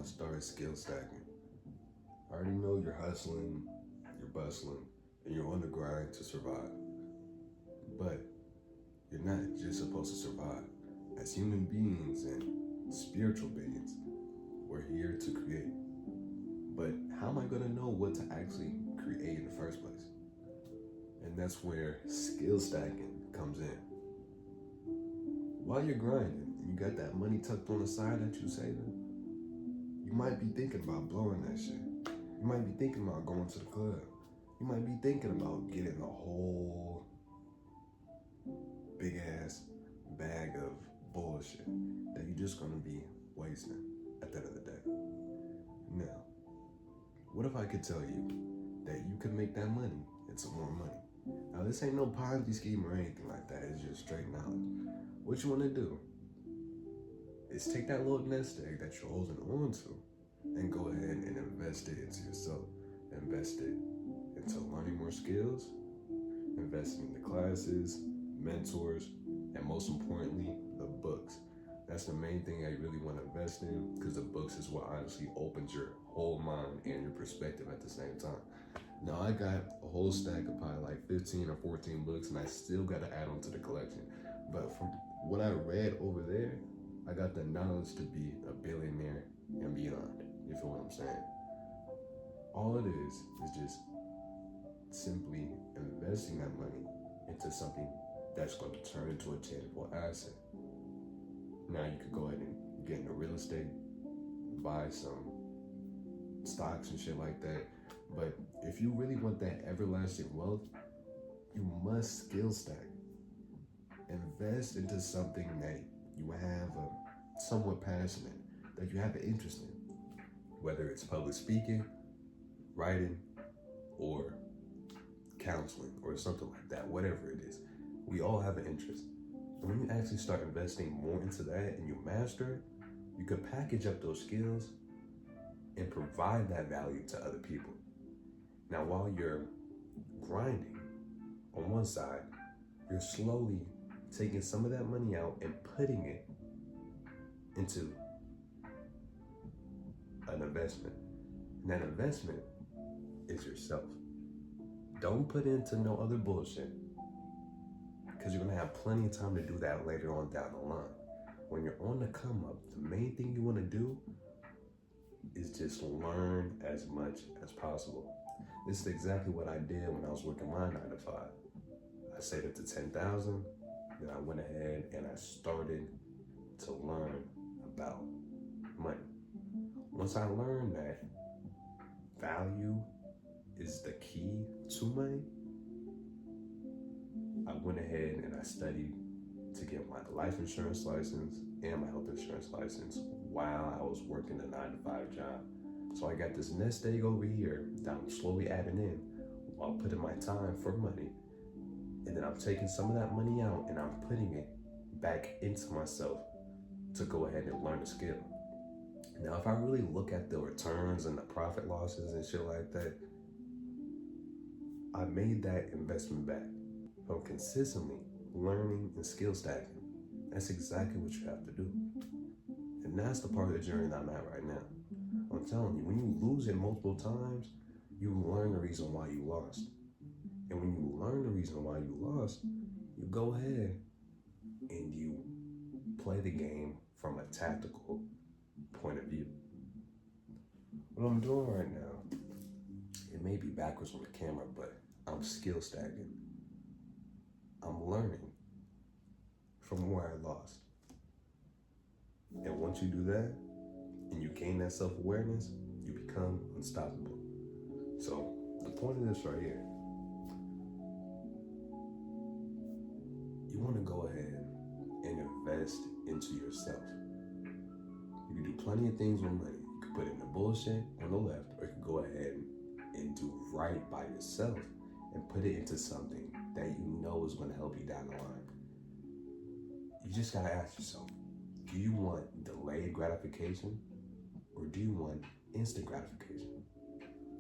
want to start skill stacking. I already know you're hustling, you're bustling, and you're on the grind to survive. But you're not just supposed to survive. As human beings and spiritual beings, we're here to create. But how am I going to know what to actually create in the first place? And that's where skill stacking comes in. While you're grinding and you got that money tucked on the side that you saving, you might be thinking about blowing that shit. You might be thinking about going to the club. You might be thinking about getting a whole big ass bag of bullshit that you're just gonna be wasting at the end of the day. Now, what if I could tell you that you could make that money and some more money? Now, this ain't no Ponzi scheme or anything like that. It's just straight knowledge. What you want to do is take that little nest egg that you're holding on to and go ahead and invest it into yourself. Invest it into learning more skills, investing in the classes, mentors, and most importantly, the books. That's the main thing I really want to invest in, because the books is what honestly opens your whole mind and your perspective at the same time. Now, I got a whole stack of probably like 15 or 14 books, and I still got to add on to the collection. But from what I read over there, I got the knowledge to be a billionaire and beyond. You feel what I'm saying? All it is just simply investing that money into something that's going to turn into a tangible asset. Now, you could go ahead and get into real estate, buy some stocks and shit like that. But if you really want that everlasting wealth, you must skill stack. Invest into something that you have a somewhat passionate, that you have an interest in. Whether it's public speaking, writing, or counseling, or something like that, whatever it is. We all have an interest. And when you actually start investing more into that and you master it, you can package up those skills and provide that value to other people. Now, while you're grinding on one side, you're slowly taking some of that money out and putting it into an investment. And that investment is yourself. Don't put into no other bullshit, because you're gonna have plenty of time to do that later on down the line. When you're on the come up, the main thing you wanna do is just learn as much as possible. This is exactly what I did when I was working my 9 to 5. I saved up to 10,000, then I went ahead and I started to learn about money. Once I learned that value is the key to money, I went ahead and I studied to get my life insurance license and my health insurance license while I was working a 9 to 5 job. So I got this nest egg over here that I'm slowly adding in while putting my time for money. And then I'm taking some of that money out and I'm putting it back into myself to go ahead and learn a skill. Now, if I really look at the returns and the profit losses and shit like that, I made that investment back from consistently learning and skill stacking. That's exactly what you have to do. And that's the part of the journey that I'm at right now. I'm telling you, when you lose it multiple times, you learn the reason why you lost. And when you learn the reason why you lost, you go ahead and you play the game from a tactical point of view. What I'm doing right now, it may be backwards on the camera, but I'm skill stacking. I'm learning from where I lost. And once you do that, and you gain that self-awareness, you become unstoppable. So the point of this right here, you want to go ahead and invest into yourself. You can do plenty of things with money. You can put it in the bullshit on the left, or you can go ahead and do right by yourself and put it into something that you know is going to help you down the line. You just got to ask yourself, do you want delayed gratification or do you want instant gratification?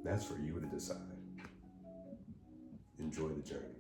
That's for you to decide. Enjoy the journey.